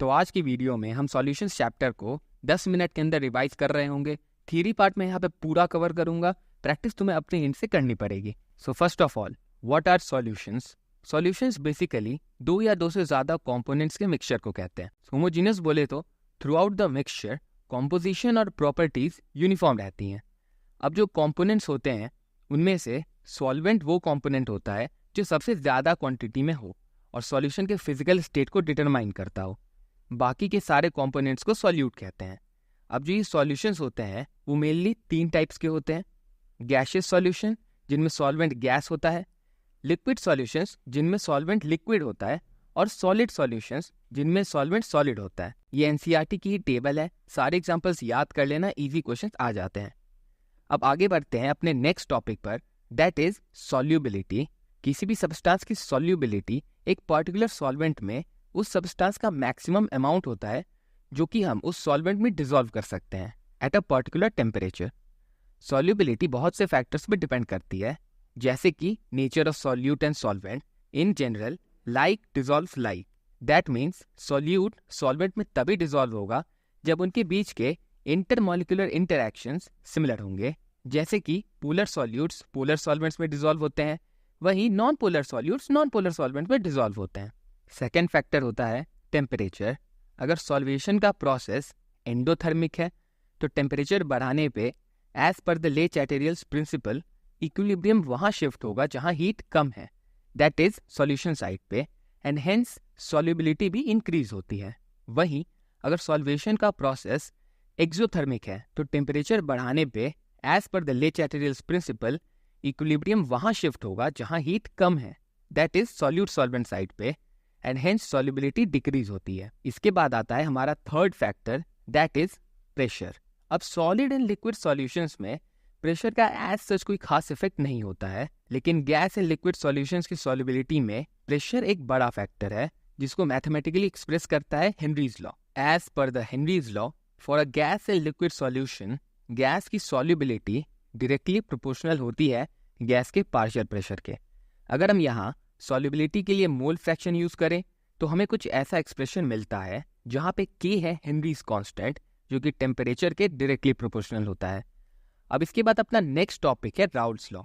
तो आज की वीडियो में हम सॉल्यूशंस चैप्टर को 10 मिनट के अंदर रिवाइज कर रहे होंगे। थ्योरी पार्ट में यहाँ पे पूरा कवर करूंगा, प्रैक्टिस तुम्हें अपने हिंट से करनी पड़ेगी। So first of all, what are solutions? Solutions basically दो या दो से ज्यादा कंपोनेंट्स के मिक्सचर को कहते हैं। होमोजेनियस बोले तो through out the mixture composition और प्रॉपर्टीज यूनिफॉर्म रहती हैं। अब जो कंपोनेंट्स होते हैं उनमें से सॉल्वेंट वो कंपोनेंट होता है जो सबसे ज़्यादा क्वांटिटी में हो और सॉल्यूशन के फिजिकल स्टेट को डिटरमाइन करता हो। बाकी के सारे कंपोनेंट्स को सॉल्यूट कहते हैं। अब जो ये सॉल्यूशंस होते हैं वो मेनली 3 टाइप्स के होते हैं। गैशियस सॉल्यूशन जिनमें सॉल्वेंट गैस होता है, लिक्विड सॉल्यूशंस जिनमें सॉल्वेंट लिक्विड होता है, और सॉलिड सॉल्यूशंस जिनमें सॉल्वेंट सॉलिड होता है। ये एनसीईआरटी की ही टेबल है, सारे एग्जांपल्स याद कर लेना, इजी क्वेश्चंस आ जाते हैं। अब आगे बढ़ते हैं अपने नेक्स्ट टॉपिक पर, दैट इज सॉल्युबिलिटी। किसी भी सब्सटेंस की सॉल्युबिलिटी एक पर्टिकुलर सॉल्वेंट में उस सब्सटेंस का मैक्सिमम अमाउंट होता है जो कि हम उस सॉल्वेंट में डिसॉल्व कर सकते हैं at a particular temperature. Solubility बहुत से फैक्टर्स पे डिपेंड करती है, जैसे कि nature of solute and solvent, in general like dissolve like. That means solute solvent में तभी डिसॉल्व होगा जब उनके बीच के इंटरमॉलिक्यूलर इंटरैक्शंस सिमिलर होंगे, जैसे कि पोलर सॉल्यूट्स पोलर सॉल्वेंट्स में डिसॉल्व होते हैं, वहीं non polar solutes non polar solvent में डिसॉल्व होते हैं। सेकेंड फैक्टर होता है टेम्परेचर। अगर सॉल्वेशन का प्रोसेस एंडोथर्मिक है तो टेम्परेचर बढ़ाने पे एज पर द ले चैटेरियल्स प्रिंसिपल इक्विलिब्रियम वहां शिफ्ट होगा जहां हीट कम है, दैट इज सॉल्यूशन साइड पे, एंड हेंस सॉल्युबिलिटी भी इंक्रीज होती है। वहीं अगर सॉल्वेशन का प्रोसेस एक्सोथर्मिक है तो टेम्परेचर बढ़ाने पे एज पर द ले चैटेरियल्स प्रिंसिपल इक्विलिब्रियम वहां शिफ्ट होगा जहां हीट कम है, that is solute solvent side पे, एंड हेंस सॉल्युबिलिटी डिक्रीज होती है। इसके बाद आता है हमारा third factor, that is pressure. अब सॉलिड एंड लिक्विड सॉल्यूशंस में प्रेशर का एज सच कोई खास इफेक्ट नहीं होता है, लेकिन गैस एंड लिक्विड सॉल्यूशंस की सॉल्युबिलिटी में प्रेशर एक बड़ा फैक्टर है जिसको मैथमेटिकली एक्सप्रेस करता है Henrys law. As per the Henry's law, for a gas and liquid solution, gas की सॉल्युबिलिटी डायरेक्टली प्रोपोर्शनल होती है गैस के पार्शियल प्रेशर के। अगर हम यहाँ सॉल्युबिलिटी के लिए मोल फ्रैक्शन यूज करें तो हमें कुछ ऐसा एक्सप्रेशन मिलता है जहाँ पे के है हेनरीज कांस्टेंट, जो कि टेम्परेचर के डायरेक्टली प्रोपोर्शनल होता है। अब इसके बाद अपना नेक्स्ट टॉपिक है राउल्ट्स लॉ।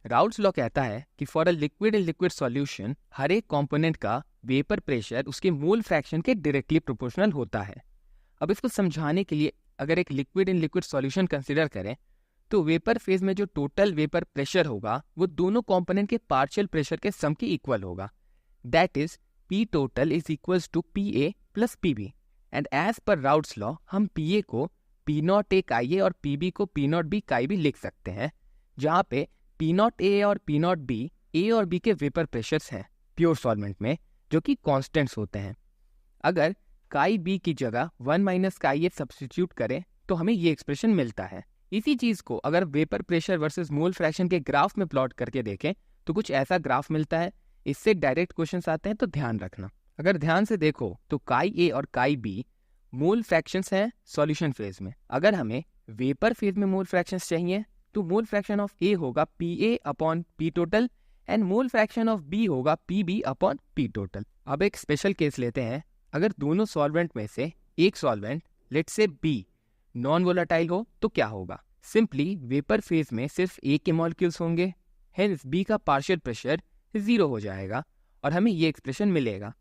राउल्ट्स लॉ कहता है कि for a liquid and liquid solution हर एक कंपोनेंट का वेपर प्रेशर उसके मोल फ्रैक्शन के डायरेक्टली प्रोपोर्शनल होता है। अब इसको समझाने के लिए अगर एक liquid and liquid solution consider करें तो वेपर फेज में जो टोटल वेपर प्रेशर होगा वो दोनों कंपोनेंट के पार्शियल प्रेशर के सम के इक्वल होगा, that is P total is equals to P A plus P B. And as per Raoult's law हम पी ए को P naught A chi A और पी बी को P naught B chi B लिख सकते हैं, जहाँ पे P naught ए और पी नॉट बी ए और बी के वेपर प्रेशर्स हैं प्योर सॉल्वेंट में, जो कि कॉन्स्टेंट्स होते हैं। अगर काई बी की जगह 1 माइनस काई ए सब्स्टिट्यूट करें तो हमें ये एक्सप्रेशन मिलता है। इसी चीज को अगर वेपर प्रेशर वर्सेस मोल फ्रैक्शन के ग्राफ में प्लॉट करके देखें तो कुछ ऐसा ग्राफ मिलता है। इससे डायरेक्ट क्वेश्चंस आते हैं तो ध्यान रखना। अगर ध्यान से देखो तो काई ए और काई बी मोल फ्रैक्शंस हैं सॉल्यूशन फेज में। अगर हमें वेपर फेज में मोल फ्रैक्शंस चाहिए तो मोल फ्रैक्शन ऑफ ए होगा P A upon P total and mole fraction of B होगा P B upon P total. अब एक स्पेशल केस लेते हैं। अगर दोनों सॉल्वेंट में से एक solvent let's say B non volatile हो तो क्या होगा? सिंपली वेपर फेज में सिर्फ ए के मॉलिक्यूल्स होंगे, हेंस बी का पार्शियल प्रेशर 0 हो जाएगा और हमें ये एक्सप्रेशन मिलेगा।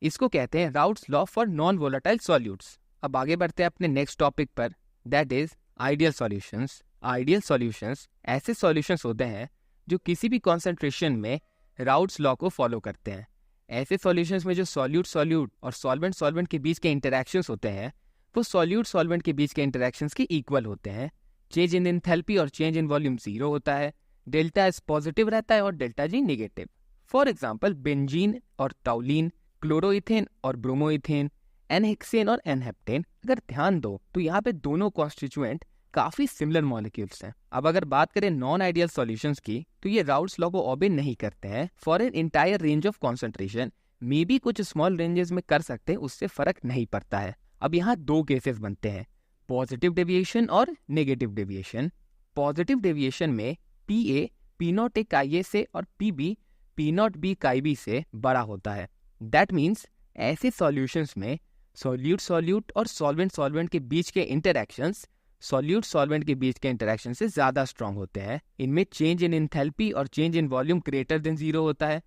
इसको कहते हैं Raoult's law for non volatile solutes. अब आगे बढ़ते हैं अपने नेक्स्ट टॉपिक पर, that is ideal solutions. Ideal solutions ऐसे सॉल्यूशंस होते हैं जो किसी भी कॉन्सेंट्रेशन में राउल्ट्स लॉ को फॉलो करते हैं। ऐसे सॉल्यूशंस में जो सॉल्यूट सॉल्यूट और सॉल्वेंट सॉल्वेंट के बीच के इंटरैक्शंस होते हैं वो सॉल्यूट सॉल्वेंट के बीच के इंटरैक्शंस के इक्वल होते हैं। चेंज इन एंथैल्पी और चेंज इन वॉल्यूम 0 होता है, डेल्टा एस पॉजिटिव रहता है और delta G negative. For example benzene और टाउलिन, क्लोरोइथेन और ब्रोमोइथेन, एनहेक्सेन और एनहेप्टेन। अगर ध्यान दो तो यहाँ पे दोनों कॉन्स्टिट्यूएंट काफी सिमिलर मॉलिक्यूल्स हैं। अब अगर बात करें नॉन आइडियल सॉल्यूशंस की तो ये राउल्ट्स लॉ को ओबे नहीं करते हैं for an entire range of concentration. May be कुछ स्मॉल रेंजेस में कर सकते हैं, उससे फर्क नहीं पड़ता है। अब यहाँ 2 केसेस बनते हैं, पॉजिटिव डेविएशन और नेगेटिव डेविएशन। पॉजिटिव डेविएशन में P A P naught A chi A से और P B P naught B chi B से बड़ा होता है। दैट मीन्स ऐसे सॉल्यूशंस में सॉल्यूट सॉल्यूट और सॉल्वेंट सॉल्वेंट के बीच के इंटरैक्शंस सॉल्यूट सॉल्वेंट के बीच के इंटरैक्शन से ज़्यादा स्ट्रांग होते हैं। इनमें चेंज इन एंथैल्पी और change in volume greater than 0 होता है।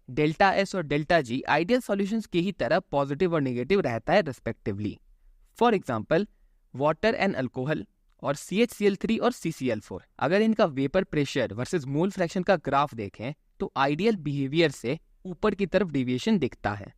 डेल्टा एस और डेल्टा जी आइडियल सॉल्यूशंस की ही तरह पॉजिटिव और नेगेटिव रहता है respectively. For example water and alcohol और CHCl3 और CCl4, अगर इनका vapour pressure versus mole fraction का ग्राफ देखें तो आइडियल बिहेवियर से ऊपर की तरफ डेविएशन दिखता है।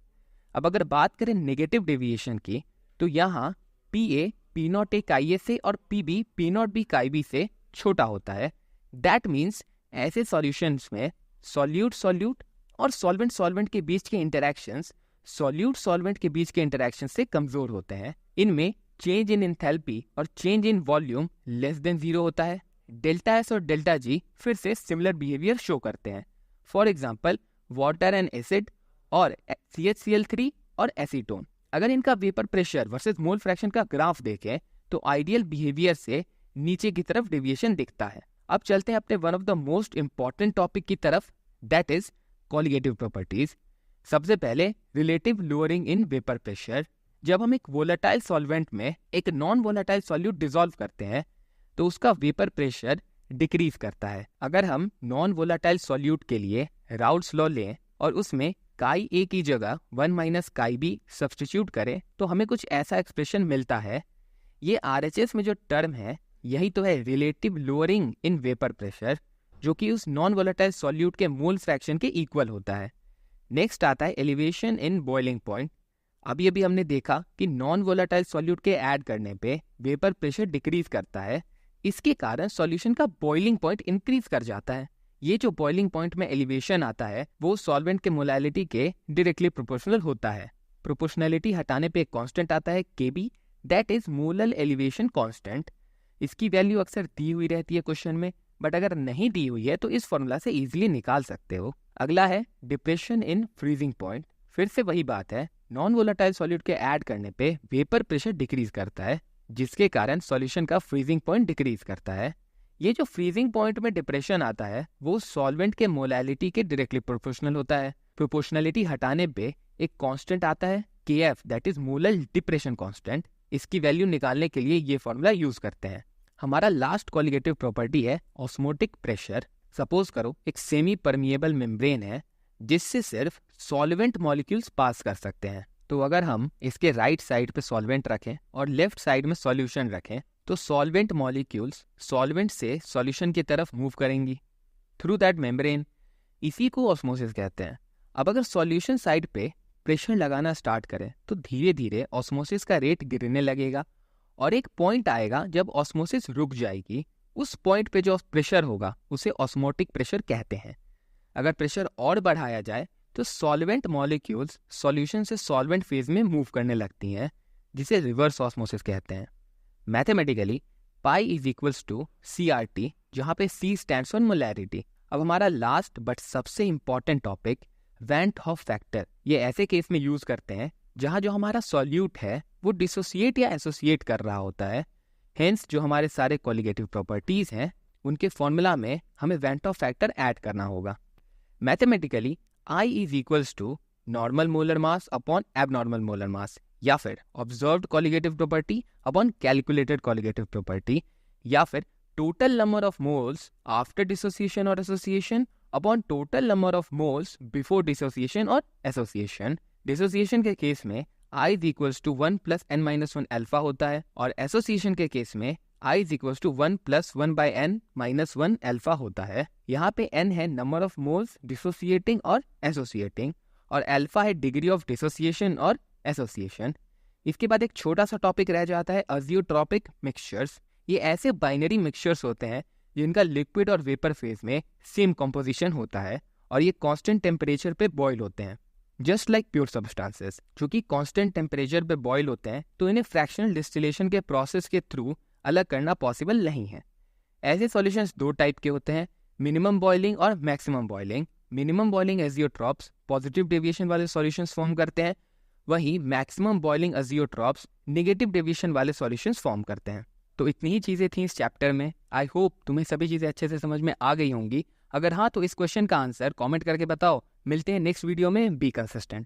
अब अगर बात करें नेगेटिव डेविएशन की तो यहाँ PA P0A KA से और PB P0B KB से छोटा होता है। दैट मीन्स ऐसे सॉल्यूशंस में सॉल्यूट सॉल्यूट और सॉल्वेंट सॉल्वेंट के बीच के इंटरैक्शंस सॉल्यूट सॉल्वेंट के बीच के इंटरैक्शन से कमजोर होते हैं। इनमें चेंज इन एंथैल्पी और change in volume less than 0 होता है। डेल्टा एस और डेल्टा जी फिर से सिमिलर बिहेवियर शो करते हैं। For example water and acid और CHCl3 और एसीटोन, अगर इनका vapour pressure versus mole fraction का ग्राफ देखें तो आइडियल बिहेवियर से नीचे की तरफ डेविएशन दिखता है। अब चलते हैं अपने one of the most important topic की तरफ, दैट इज कॉलिगेटिव प्रॉपर्टीज। सबसे पहले relative lowering in vapour pressure. जब हम एक वोलेटाइल सॉल्वेंट में एक नॉन वोलेटाइल सॉल्यूट डिसॉल्व करते हैं तो उसका वेपर प्रेशर डिक्रीज करता है। अगर हम नॉन वोलेटाइल सॉल्यूट के लिए राउल्ट्स लॉ लें और उसमें काई ए की जगह 1 - काई बी सब्स्टिट्यूट करें तो हमें कुछ ऐसा एक्सप्रेशन मिलता है। ये RHS में जो टर्म है यही तो है relative lowering in vapour pressure, जो कि उस नॉन वोलेटाइल सॉल्यूट के मोल फ्रैक्शन के इक्वल होता है। नेक्स्ट आता है एलिवेशन इन बॉइलिंग पॉइंट। अभी हमने देखा कि नॉन वोलेटाइल सॉल्यूट के ऐड करने पे वेपर प्रेशर डिक्रीज करता है। इसके कारण सॉल्यूशन का बॉइलिंग पॉइंट इंक्रीज कर जाता है। ये जो बॉइलिंग पॉइंट में एलिवेशन आता है वो सॉल्वेंट के मोलैलिटी के डायरेक्टली प्रोपोर्शनल होता है। प्रोपोर्शनैलिटी हटाने पे एक कांस्टेंट आता है KB, that is molal elevation constant. इसकी वैल्यू अक्सर दी हुई रहती है क्वेश्चन में, बट अगर नहीं दी हुई है तो इस फॉर्मूला से इजीली निकाल सकते हो। अगला है डिप्रेशन इन फ्रीजिंग पॉइंट। फिर से वही बात है, नॉन वोलेटाइल सॉल्यूट के ऐड करने पे वेपर प्रेशर डिक्रीज करता है, जिसके कारण सॉल्यूशन का फ्रीजिंग पॉइंट डिक्रीज करता है। ये जो फ्रीजिंग पॉइंट में डिप्रेशन आता है वो सॉल्वेंट के मोलैलिटी के डायरेक्टली प्रोपोर्शनल होता है। प्रोपोर्शनलिटी हटाने पे एक कांस्टेंट आता है KF, that is molal depression constant. इसकी वैल्यू निकालने के लिए ये फॉर्मूला यूज करते हैं। हमारा लास्ट कॉलिगेटिव प्रॉपर्टी है ऑस्मोटिक प्रेशर। सपोज करो एक सेमी परमिएबल मेम्ब्रेन है जिससे सिर्फ सॉल्वेंट मॉलिक्यूल्स पास कर सकते हैं। तो अगर हम इसके राइट साइड पे सॉल्वेंट रखें और लेफ्ट साइड में सॉल्यूशन रखें तो सॉल्वेंट मॉलिक्यूल्स सॉल्वेंट से सॉल्यूशन की तरफ मूव करेंगी थ्रू दैट मेम्ब्रेन। इसी को ऑस्मोसिस कहते हैं। अब अगर सॉल्यूशन साइड पे प्रेशर लगाना स्टार्ट करें तो धीरे धीरे ऑस्मोसिस का रेट गिरने लगेगा और एक पॉइंट आएगा जब ऑस्मोसिस रुक जाएगी। उस पॉइंट पे जो प्रेशर होगा उसे ऑस्मोटिक प्रेशर कहते हैं। अगर प्रेशर और बढ़ाया जाए तो सॉल्वेंट मॉलिक्यूल्स सॉल्यूशन से सॉल्वेंट फेज में मूव करने लगती हैं, जिसे रिवर्स ऑस्मोसिस कहते हैं। Mathematically pi is equals to CRT, जहाँ पे C स्टैंड्स फॉर मोलैरिटी। अब हमारा लास्ट बट सबसे important topic van't Hoff factor. ये ऐसे केस में यूज करते हैं जहाँ जो हमारा सॉल्यूट है वो डिसोसिएट या एसोसिएट कर रहा होता है। हेंस जो हमारे सारे कॉलिगेटिव प्रॉपर्टीज हैं उनके फॉर्मूला में हमें वैन हॉफ फैक्टर ऐड करना होगा। Mathematically I is equals to normal molar mass upon abnormal molar mass, या फिर observed colligative property upon calculated colligative property, या फिर total number of moles after dissociation और association upon total number of moles before dissociation और association. Dissociation के case में I is equals to 1 + n-1 alpha होता है और एसोसिएशन के केस में I is equals to 1 + 1/n-1 alpha होता है। यहाँ पे n है नंबर ऑफ मोल्स डिसोसिएटिंग और एसोसिएटिंग और अल्फा है डिग्री ऑफ डिसोसिएशन और एसोसिएशन। इसके बाद एक छोटा सा टॉपिक रह जाता है अजियोट्रॉपिक मिक्सचर्स। ये ऐसे बाइनरी मिक्सचर्स होते हैं जिनका लिक्विड और वेपर फेज में सेम कॉम्पोजिशन होता है और ये कांस्टेंट टेम्परेचर पे बॉयल होते हैं, जस्ट लाइक प्योर सब्सटेंसेस। चूंकि कांस्टेंट टेम्परेचर पे बॉयल होते हैं तो इन्हें फ्रैक्शनल डिस्टिलेशन के प्रोसेस के थ्रू अलग करना पॉसिबल नहीं है। ऐसे सॉल्यूशंस दो टाइप के होते हैं, मिनिमम बॉइलिंग और maximum boiling. Minimum boiling azeotropes positive deviation वाले सॉल्यूशंस फॉर्म करते हैं, वहीं maximum boiling azeotropes negative deviation वाले सॉल्यूशंस फॉर्म करते हैं। तो इतनी ही चीज़ें थी इस चैप्टर में। आई होप तुम्हें सभी चीज़ें अच्छे से समझ में आ गई होंगी। अगर हाँ तो इस क्वेश्चन का आंसर कमेंट करके बताओ। मिलते हैं नेक्स्ट वीडियो में। Be consistent.